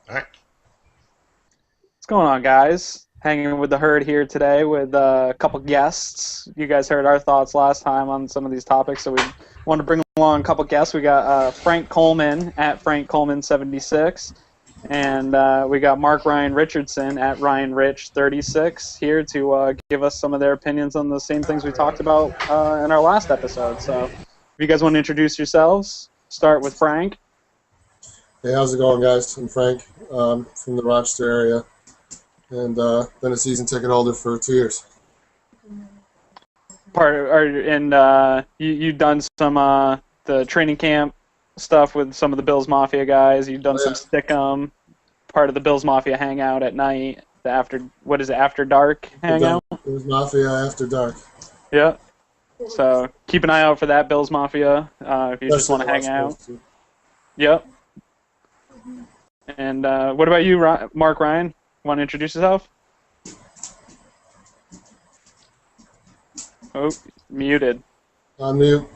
All right. What's going on, guys? Hanging with the herd here today with a couple guests. You guys heard our thoughts last time on some of these topics, so we wanted to bring along a couple guests. We got Frank Coleman at Frank Coleman 76, and we got Mark Ryan Richardson at Ryan Rich 36 here to give us some of their opinions on the same things we talked about in our last episode. So, if you guys want to introduce yourselves, start with Frank. Hey, how's it going, guys? I'm Frank from the Rochester area, and been a season ticket holder for 2 years. You've done some the training camp stuff with some of the Bills Mafia guys. You've done some Stickum, part of the Bills Mafia hangout at night. After dark hangout? It was Mafia After Dark. Yeah. So keep an eye out for that Bills Mafia if you just want to hang out. Yep. And what about you, Mark Ryan? Want to introduce yourself? Oh, muted. I'm mute.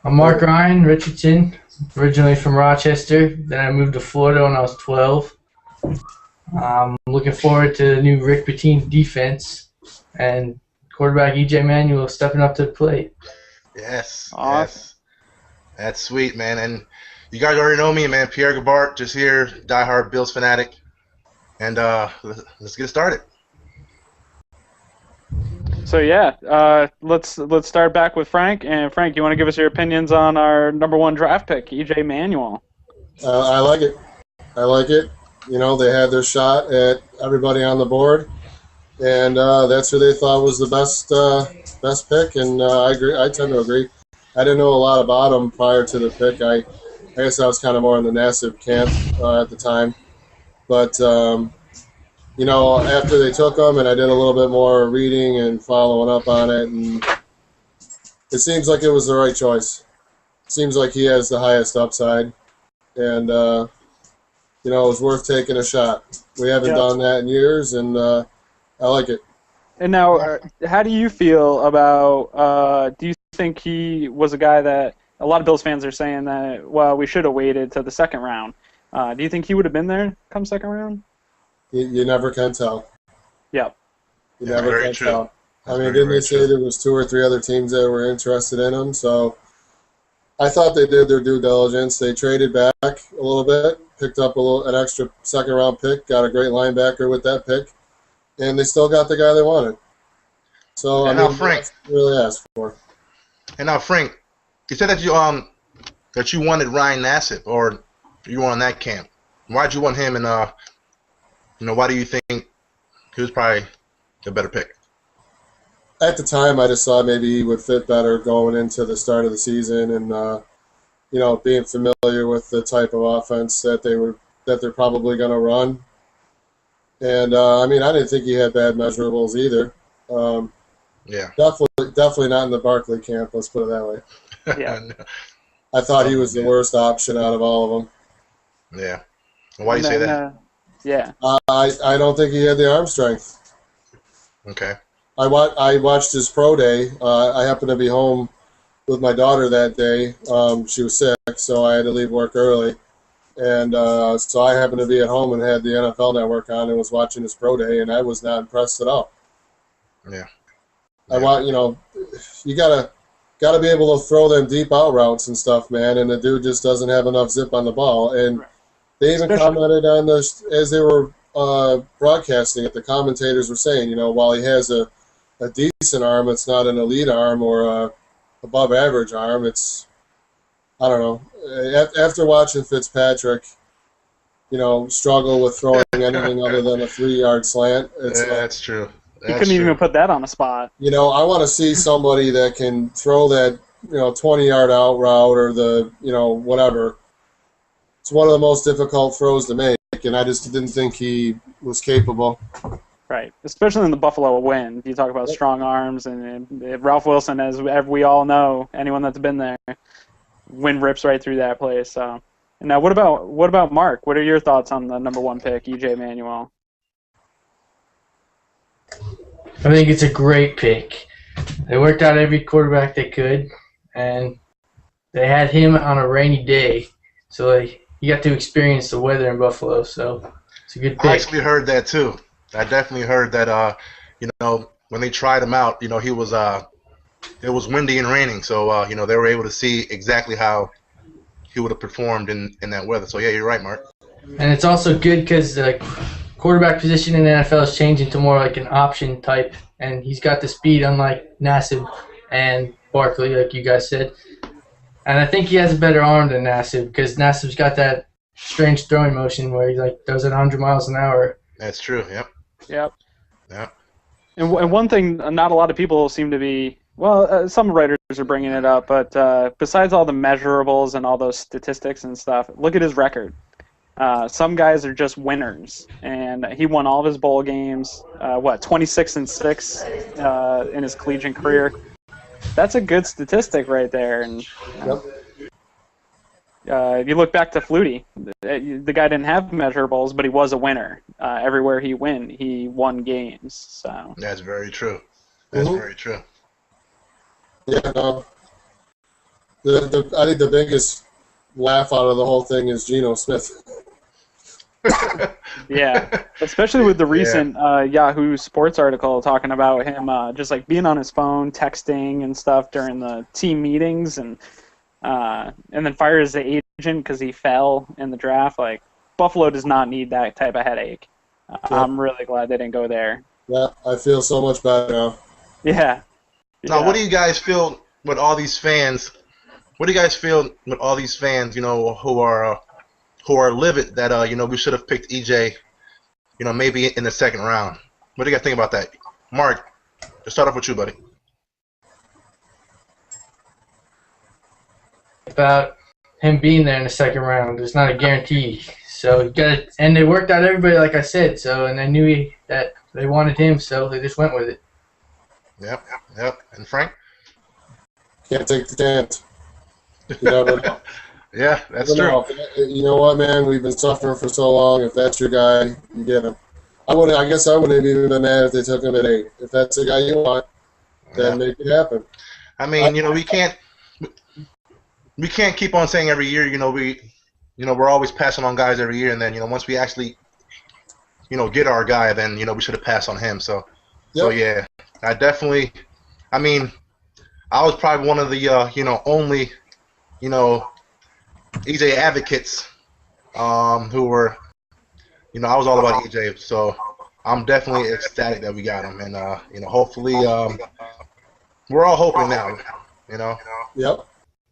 I'm Mark Ryan Richardson, originally from Rochester. Then I moved to Florida when I was 12. I'm looking forward to the new Rick Pettine defense and quarterback E.J. Manuel stepping up to the plate. Yes. Awesome. Yes. That's sweet, man. And you guys already know me, man. Pierre Gabart, just here, diehard Bills fanatic. And let's get started. So yeah, let's start back with Frank. And Frank, you want to give us your opinions on our number one draft pick, E.J. Manuel? I like it. I like it. You know, they had their shot at everybody on the board, and that's who they thought was the best pick. And I agree. I tend to agree. I didn't know a lot about him prior to the pick. I guess I was kind of more in the Nassib camp at the time. But, you know, after they took him and I did a little bit more reading and following up on it, and it seems like it was the right choice. Seems like he has the highest upside. And, you know, it was worth taking a shot. We haven't done that in years, and I like it. And now, how do you feel about? Do you think he was a guy that a lot of Bills fans are saying that? Well, we should have waited to the second round. Do you think he would have been there come second round? You never can tell. Yep. You never can tell. I mean, didn't they say there was 2 or 3 other teams that were interested in him? So I thought they did their due diligence. They traded back a little bit, picked up an extra second-round pick, got a great linebacker with that pick, and they still got the guy they wanted. So And I now, mean, Frank. that's what they really asked for. And now, Frank, you said that you wanted Ryan Nassib, or you were on that camp. Why'd you want him, and why do you think he was probably the better pick? At the time, I just thought maybe he would fit better going into the start of the season, and you know, being familiar with the type of offense that they're probably going to run. And I mean, I didn't think he had bad measurables either. Yeah. Definitely not in the Barkley camp. Let's put it that way. Yeah. I thought he was the worst option out of all of them. Yeah. Why do you say that? Yeah. I don't think he had the arm strength. Okay. I watched his pro day. I happened to be home with my daughter that day. She was sick, so I had to leave work early. And so I happened to be at home and had the NFL Network on and was watching his pro day, and I was not impressed at all. Yeah. You know, you gotta be able to throw them deep out routes and stuff, man. And the dude just doesn't have enough zip on the ball. And they even commented on this as they were broadcasting it. The commentators were saying, you know, while he has a decent arm, it's not an elite arm or a above average arm. It's, I don't know. After watching Fitzpatrick, you know, struggle with throwing anything other than a 3-yard slant, it's that's true. He couldn't even put that on the spot. you know, I want to see somebody that can throw that, you know, 20-yard out route or the, you know, whatever. It's one of the most difficult throws to make, and I just didn't think he was capable. Right, especially in the Buffalo wind. You talk about strong arms, and Ralph Wilson, as we all know, anyone that's been there, wind rips right through that place. So, and now what about Mark? What are your thoughts on the number one pick, E.J. Manuel? I think it's a great pick. They worked out every quarterback they could, and they had him on a rainy day, so like, he got to experience the weather in Buffalo. So it's a good pick. I actually heard that too. I definitely heard that. When they tried him out, he was it was windy and raining, so they were able to see exactly how he would have performed in that weather. So yeah, you're right, Mark. And it's also good because the quarterback position in the NFL is changing to more like an option type, and he's got the speed, unlike Nassib and Barkley, like you guys said. And I think he has a better arm than Nassib because Nassib's got that strange throwing motion where he like does it 100 miles an hour. That's true. Yep. Yep. Yep. And one thing, not a lot of people seem to be. Well, some writers are bringing it up, but besides all the measurables and all those statistics and stuff, look at his record. Some guys are just winners, and he won all of his bowl games. 26-6 in his collegiate career. That's a good statistic right there. And if you look back to Flutie, the guy didn't have measurables, but he was a winner. Everywhere he went, he won games. So that's very true. That's very true. Yeah, no. I think the biggest laugh out of the whole thing is Geno Smith. Yeah, especially with the recent Yahoo Sports article talking about him just like being on his phone, texting and stuff during the team meetings, and then fires the agent because he fell in the draft. Like, Buffalo does not need that type of headache. I'm really glad they didn't go there. Yeah, I feel so much better now. Yeah. Now, what do you guys feel with all these fans? What do you guys feel with all these fans, who are livid that we should have picked EJ, maybe in the second round? What do you guys think about that? Mark, let's start off with you, buddy. About him being there in the second round, it's not a guarantee. So you got it, and they worked out everybody, like I said. So, and they knew that they wanted him, so they just went with it. Yep. And Frank? Can't take the chance. You never know. Yeah, that's true. You know what, man? We've been suffering for so long. If that's your guy, you get him. I guess I wouldn't have even been mad if they took him at 8. If that's the guy you want, then make it happen. I mean, we can't keep on saying every year, we're always passing on guys every year, and then, once we actually, get our guy, then, we should have passed on him. So yeah, I definitely, I was probably one of the, only, EJ advocates who were, I was all about EJ, so I'm definitely ecstatic that we got him, and hopefully, we're all hoping now, Yep.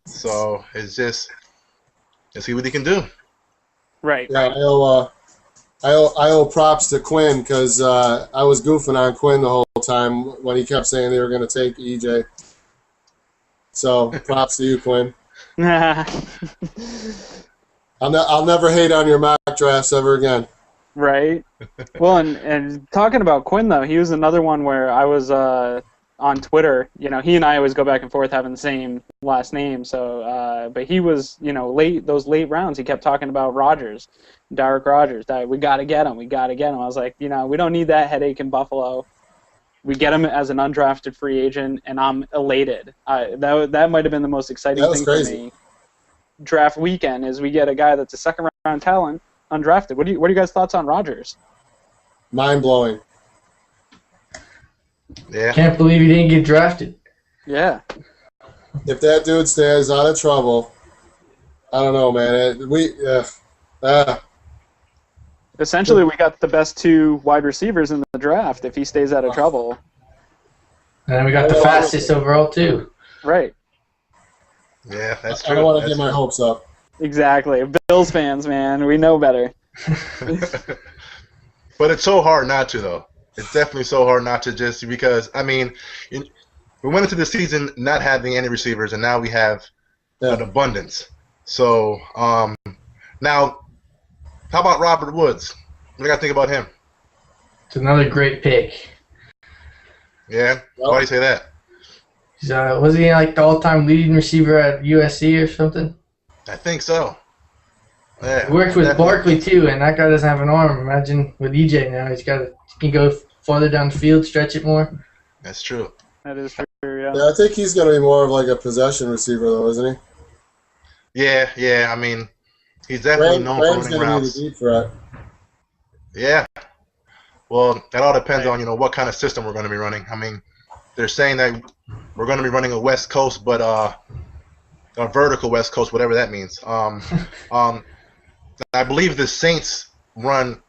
So it's just, let's see what he can do. Right. Yeah, I owe props to Quinn because I was goofing on Quinn the whole time when he kept saying they were going to take EJ. So props to you, Quinn. I'll never hate on your mock drafts ever again. Right. Well, and talking about Quinn, though, he was another one where I was on Twitter. He and I always go back and forth having the same last name. So, but he was, those late rounds, he kept talking about Rodgers, Derek Rodgers. That we got to get him. I was like, we don't need that headache in Buffalo. We get him as an undrafted free agent, and I'm elated. That might have been the most exciting thing for me. Draft weekend is we get a guy that's a second round talent, undrafted. What are you guys' thoughts on Rodgers? Mind blowing. Yeah. Can't believe he didn't get drafted. Yeah. If that dude stays out of trouble, I don't know, man. Essentially, we got the best 2 wide receivers in the draft if he stays out of trouble. And then we got the fastest overall, too. Right. Yeah, that's true. I don't want to get my hopes up. Exactly. Bills fans, man. We know better. But it's so hard not to, though. It's definitely so hard not to, just because, we went into the season not having any receivers, and now we have an abundance. So, now, how about Robert Woods? What do you got to think about him? It's another great pick. Yep. Yeah? Why do you say that? Was he like the all-time leading receiver at USC or something? I think so. Yeah, he worked with Barkley, too, and that guy doesn't have an arm. Imagine with EJ now. He can go farther down the field, stretch it more. That's true. That is true, yeah. Yeah, I think he's going to be more of like a possession receiver, though, isn't he? Yeah. I mean, he's definitely known for Graham's running going to be the routes. deep threat. Yeah. Well, that all depends Right. on what kind of system we're going to be running. I mean, they're saying that we're going to be running a West Coast, but a vertical West Coast, whatever that means. Um, I believe the Saints run,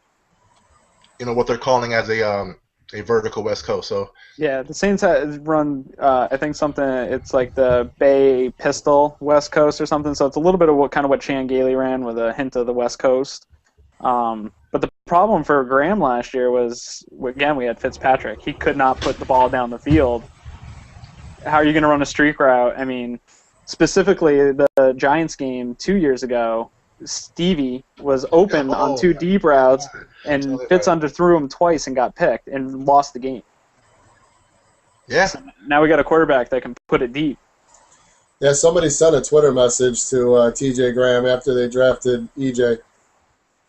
what they're calling as a vertical West Coast. So Yeah, the Saints run, I think something. It's like the Bay Pistol West Coast or something. So it's a little bit of what Chan Gailey ran with a hint of the West Coast. But the problem for Graham last year was, again, we had Fitzpatrick. He could not put the ball down the field. How are you going to run a streak route? I mean, specifically the Giants game 2 years ago, Stevie was open on two deep routes, and Fitz underthrew him twice and got picked and lost the game. yeah, So now we got a quarterback that can put it deep. Yeah, somebody sent a Twitter message to T.J. Graham after they drafted E.J.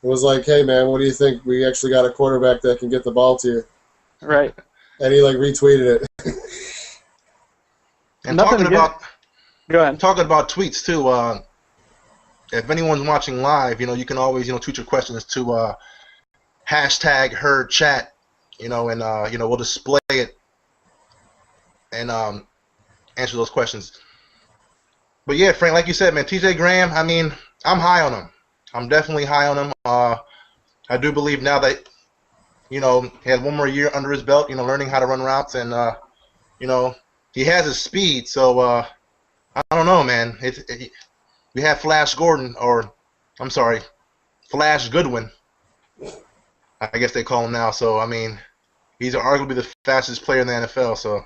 It was like, hey, man, what do you think? We actually got a quarterback that can get the ball to you. Right. And he, retweeted it. and Nothing Go ahead. talking about tweets too. If anyone's watching live, you can always tweet your questions to hashtag herd chat, and we'll display it and answer those questions. But yeah, Frank, like you said, man, T.J. Graham. I mean, I'm high on him. I'm definitely high on him. I do believe now that he has one more year under his belt, learning how to run routes, and he has his speed. So I don't know, man. We have Flash Goodwin. I guess they call him now. So I mean, he's arguably the fastest player in the NFL. So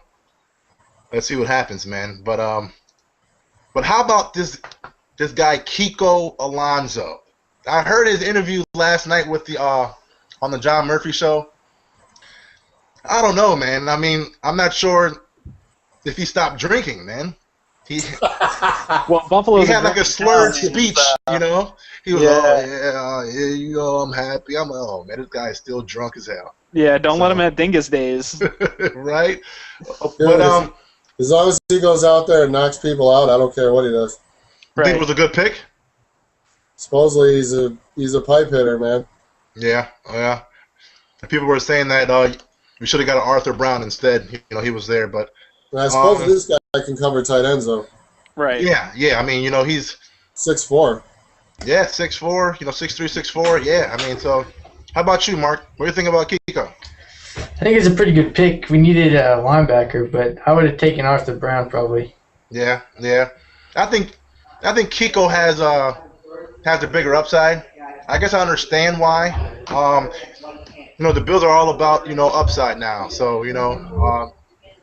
let's see what happens, man. But how about this guy Kiko Alonso? I heard his interview last night with the on the John Murphy show. I don't know, man. I mean, I'm not sure if he stopped drinking, man. Well, Buffalo's he had like a slurred speech, He was I'm happy. I'm like, oh man, this guy is still drunk as hell. Yeah, don't let him at Dingus days. Right? But as long as he goes out there and knocks people out, I don't care what he does. You think it was a good pick? Supposedly he's a pipe hitter, man. Yeah. And people were saying that we should have got an Arthur Brown instead. He was there, but And I suppose this guy can cover tight ends though. Right. Yeah. I mean, he's 6'4". Yeah, 6'4", 6'3", 6'4". Yeah, I mean, so how about you, Mark? What do you think about Kiko? I think it's a pretty good pick. We needed a linebacker, but I would have taken Arthur Brown probably. Yeah. I think Kiko has a bigger upside. I guess I understand why. The Bills are all about upside now. So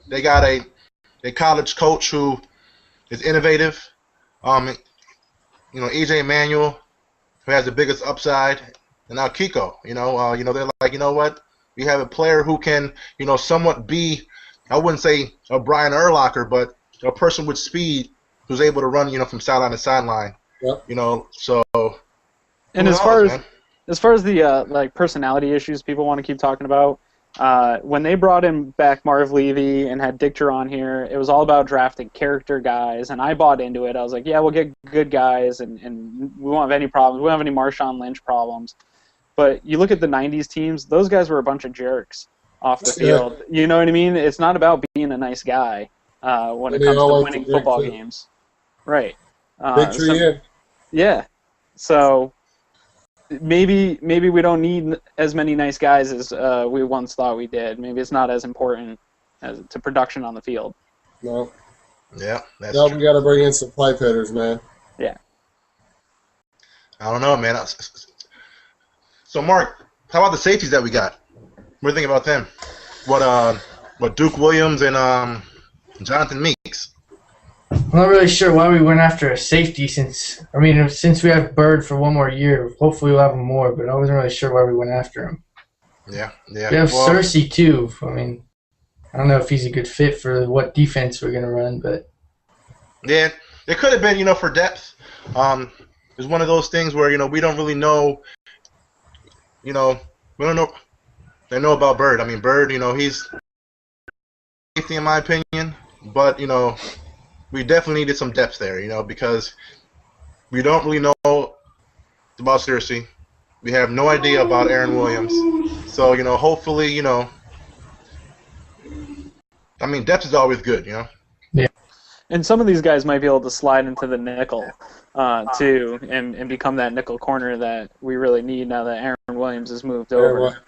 they got a college coach who is innovative. EJ Manuel, who has the biggest upside, and now Kiko. They're like, what? We have a player who can, somewhat be, I wouldn't say a Brian Urlacher, but a person with speed who's able to run, from sideline to sideline. Yep. So. And as far as the personality issues people want to keep talking about, when they brought in back Marv Levy and had Dichter on here, it was all about drafting character guys, and I bought into it. I was like, yeah, we'll get good guys, and we won't have any problems. We won't have any Marshawn Lynch problems. But you look at the 90s teams, those guys were a bunch of jerks off the field. You know what I mean? It's not about being a nice guy when it comes to winning football games. Right. Big tree yeah. So maybe we don't need as many nice guys as we once thought we did. Maybe it's not as important to production on the field. No. Yeah, that's true. true. We got to bring in some pipe hitters, man. Yeah. I don't know, man. So, Mark, how about the safeties that we got? What do you think about them? What Duke Williams and Jonathan Meeks? I'm not really sure why we went after a safety since we have Bird for one more year. Hopefully we'll have him more, but I wasn't really sure why we went after him. Yeah. We have Cersei too. I mean, I don't know if he's a good fit for what defense we're going to run, but yeah, it could have been, for depth. It's one of those things where we don't really know. We don't know. They know about Bird. I mean, Bird. He's safety in my opinion, but we definitely needed some depth there. Because we don't really know about Searcy. We have no idea about Aaron Williams. So, hopefully, I mean, depth is always good, Yeah. And some of these guys might be able to slide into the nickel, too, and become that nickel corner that we really need now that Aaron Williams has moved over.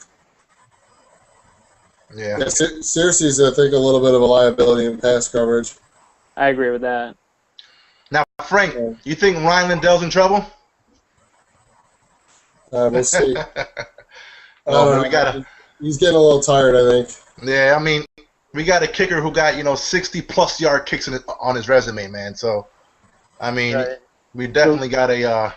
Yeah. Searcy's, I think, a little bit of a liability in pass coverage. I agree with that. Now, Frank, you think Ryan Lindell's in trouble? We'll see. Man, he's getting a little tired, I think. Yeah, I mean, we got a kicker who got 60+ yard kicks on his resume, man. So, I mean, we definitely got a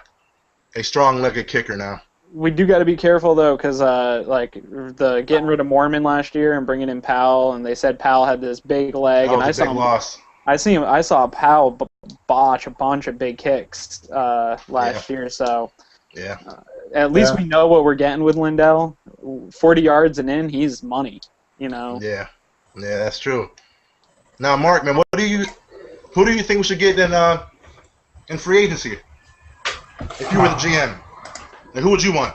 strong-legged kicker now. We do got to be careful though, because the getting rid of Mormon last year and bringing in Powell, and they said Powell had this big leg, and I saw Powell botch a bunch of big kicks last year. So yeah, at least we know what we're getting with Lindell. 40 yards and in, he's money. Yeah, that's true. Now, Mark, man, who do you think we should get in free agency? If you were the GM, and who would you want?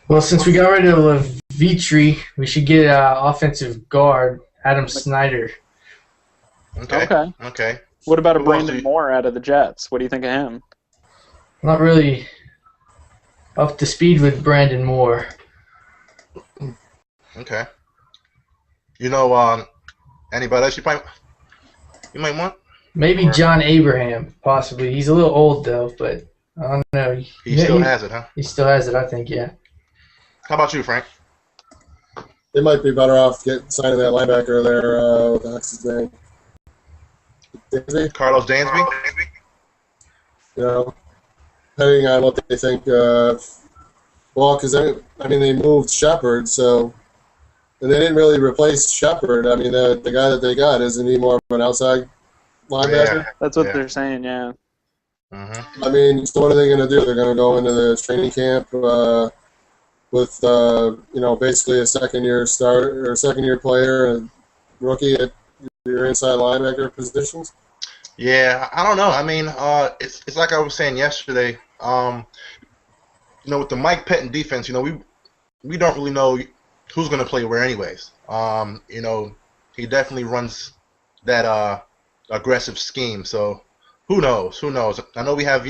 Well, since we got rid of Vitri, we should get offensive guard Adam Snyder. Okay. What about a Brandon Moore out of the Jets? What do you think of him? Not really up to speed with Brandon Moore. Okay. Anybody else you might want? Maybe John Abraham, possibly. He's a little old though, but I don't know. He still has it, huh? He still has it, I think. Yeah. How about you, Frank? They might be better off signing that linebacker there. What the heck's his name? Dansby? Carlos Dansby? Depending on what they think. Because they moved Shepard, so and they didn't really replace Shepard. I mean, the guy that they got isn't he more of an outside linebacker? Yeah, that's what they're saying. Yeah. Mm-hmm. I mean, so what are they going to do? They're going to go into the training camp with basically a second-year player and rookie at your inside linebacker positions. Yeah, I don't know. I mean, it's like I was saying yesterday. With the Mike Pettine defense, we don't really know who's going to play where, anyways. He definitely runs that aggressive scheme. So who knows? I know we have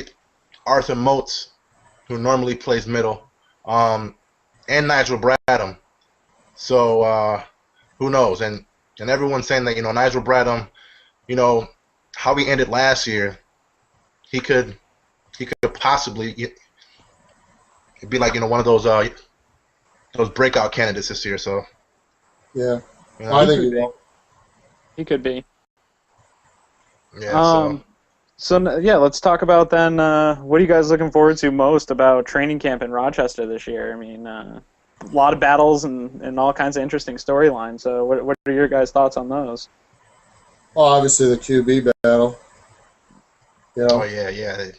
Arthur Moats, who normally plays middle, and Nigel Bradham. So who knows? And everyone's saying that Nigel Bradham, how he ended last year, he could possibly be like one of those breakout candidates this year. So yeah, I think he will. He could be. Yeah. So let's talk about then. What are you guys looking forward to most about training camp in Rochester this year? I mean, a lot of battles and all kinds of interesting storylines. So what are your guys' thoughts on those? Well, obviously the QB battle. Oh yeah.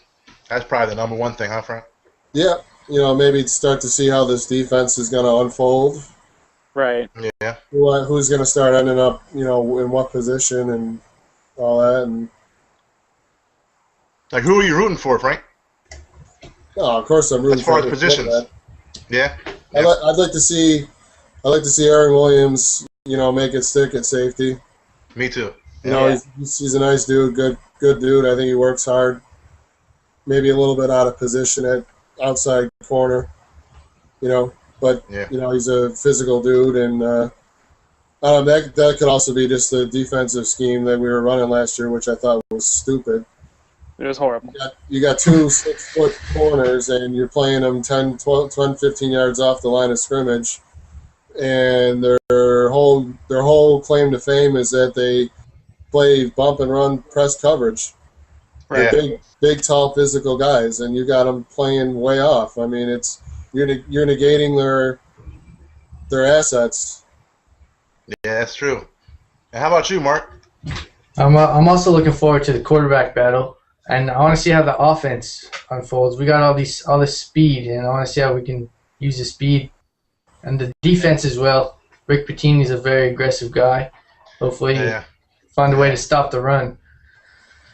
That's probably the number one thing, huh, Frank? Yeah. Maybe start to see how this defense is going to unfold. Right. Yeah. Who's going to start ending up, in what position and all that. And like, who are you rooting for, Frank? Oh, of course I'm rooting as far for as positions. Yeah. I'd like to see Aaron Williams, make it stick at safety. Me too. He's a nice dude, good dude. I think he works hard. Maybe a little bit out of position at outside corner, but he's a physical dude, and that could also be just the defensive scheme that we were running last year, which I thought was stupid. It was horrible. You got two 6-foot corners, and you're playing them 10, 12, 10, 15 yards off the line of scrimmage, and their whole claim to fame is that they play bump and run press coverage. Right. Big, tall, physical guys, and you got them playing way off. I mean, you're negating their assets. Yeah, that's true. And how about you, Mark? I'm also looking forward to the quarterback battle, and I want to see how the offense unfolds. We got all this speed, and I want to see how we can use the speed and the defense as well. Rick Pettine is a very aggressive guy. Hopefully, find a way to stop the run.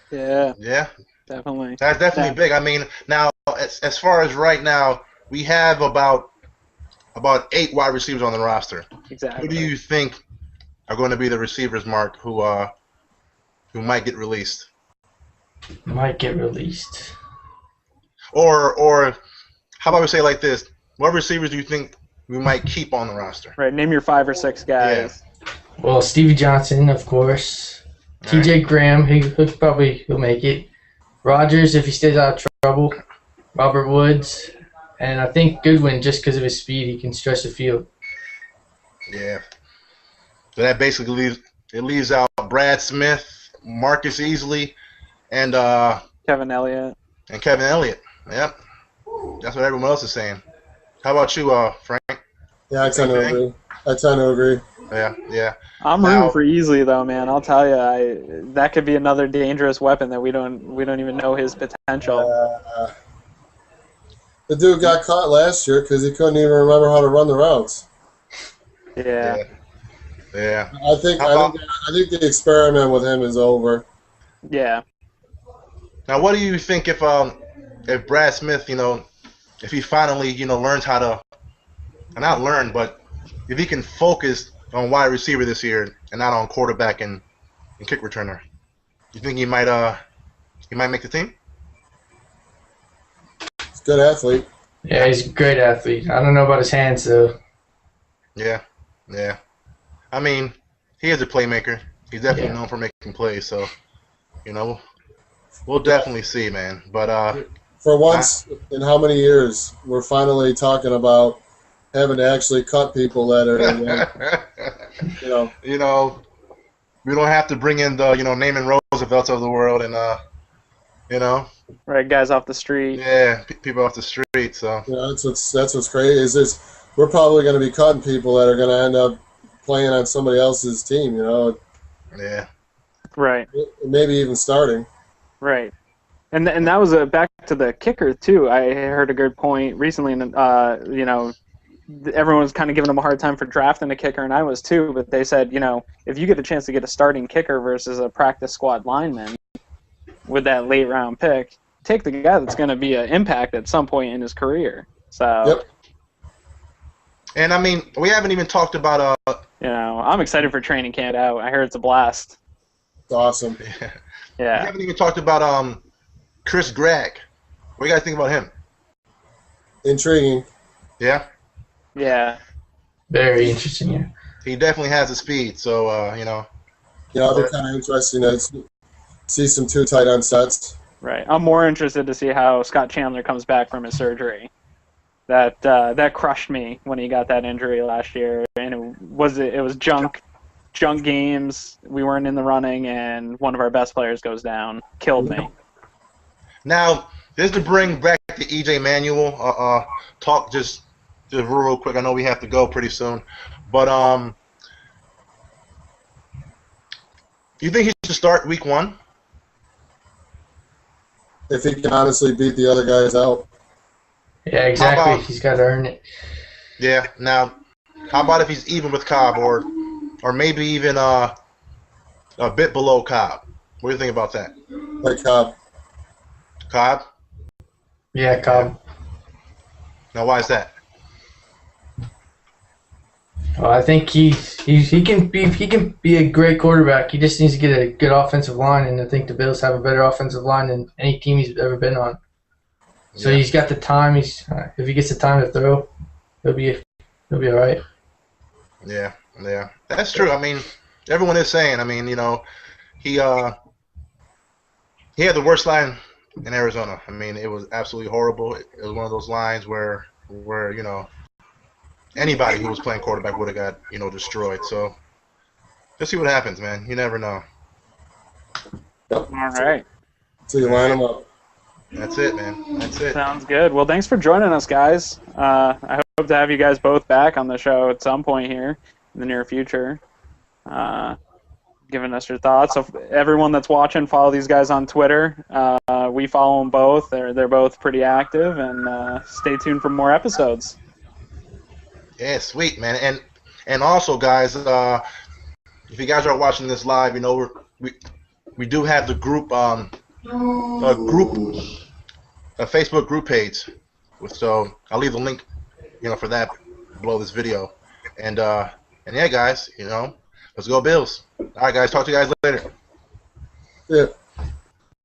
Yeah. Yeah. Definitely. That's definitely big. I mean, now as far as right now, we have about 8 wide receivers on the roster. Exactly. Who do you think are going to be the receivers, Mark, who might get released? Might get released. Or how about we say it like this? What receivers do you think we might keep on the roster? Right. Name your 5 or 6 guys. Well, Stevie Johnson, of course. All TJ right. Graham, he'll make it. Rogers, if he stays out of trouble. Robert Woods. And I think Goodwin, just because of his speed, he can stretch the field. Yeah. So that basically leaves out Brad Smith, Marcus Easley, and Kevin Elliott. Kevin Elliott. Yep. That's what everyone else is saying. How about you, Frank? Yeah, I tend to agree. Yeah. I'm Now- rooting for Easley though, man. I'll tell you, that could be another dangerous weapon that we don't even know his potential. The dude got caught last year because he couldn't even remember how to run the routes. Yeah. Yeah. I think the experiment with him is over. Yeah. Now, what do you think if Brad Smith, if he finally, learns how to, not learn, but if he can focus on wide receiver this year and not on quarterback and kick returner, you think he might make the team? He's a good athlete. Yeah, he's a great athlete. I don't know about his hands, though. Yeah. I mean, he is a playmaker. He's definitely Yeah. known for making plays, so, we'll definitely see, man. But For once in how many years, we're finally talking about having to actually cut people that are, we don't have to bring in the, Naaman Roosevelts of the world and, Right, guys off the street. yeah, people off the street. So that's what's crazy is we're probably going to be cutting people that are going to end up playing on somebody else's team. yeah, Right. Maybe even starting. Right. And that was back to the kicker too. I heard a good point recently, and everyone was kind of giving him a hard time for drafting a kicker, and I was too. But they said, if you get a chance to get a starting kicker versus a practice squad lineman with that late round pick, take the guy that's going to be an impact at some point in his career. So, Yep. And I mean, we haven't even talked about I'm excited for training camp out. I heard it's a blast. It's awesome. we Yeah. haven't even talked about Chris Gregg. What do you guys think about him? Intriguing. Yeah, Yeah. Very interesting, yeah. he definitely has the speed. So It'll be kind of interesting to see some two tight end sets. Right. I'm more interested to see how Scott Chandler comes back from his surgery. That crushed me when he got that injury last year, and it was junk games. We weren't in the running, and one of our best players goes down. Killed me. Now, just to bring back the EJ Manuel talk, just real quick. I know we have to go pretty soon, but you think he should start week 1? If he can honestly beat the other guys out. Yeah, exactly. How about- He's got to earn it. Yeah. Now, how about if he's even with Cobb, or maybe even a bit below Cobb? What do you think about that? Like Cobb. Cobb? Yeah, Cobb. Now, why is that? Well, I think he can be a great quarterback. He just needs to get a good offensive line, and I think the Bills have a better offensive line than any team he's ever been on. So Yeah. he's got the time. If he gets the time to throw, he'll be all right. Yeah, that's true. I mean, everyone is saying. I mean, he had the worst line in Arizona. I mean, it was absolutely horrible. It was one of those lines where anybody who was playing quarterback would have got destroyed. So just see what happens, man. You never know. Yep. All right. So you line them up. That's it, man. That's it. Sounds good. Well, thanks for joining us, guys. I hope to have you guys both back on the show at some point here in the near future, giving us your thoughts. So everyone that's watching, follow these guys on Twitter. We follow them both. They're both pretty active, and stay tuned for more episodes. Yeah, sweet, man. And also, guys, if you guys are watching this live, we do have the group a Facebook group page. So I'll leave the link, for that below this video. And yeah, guys, let's go Bills. All right, guys, talk to you guys later. Yeah.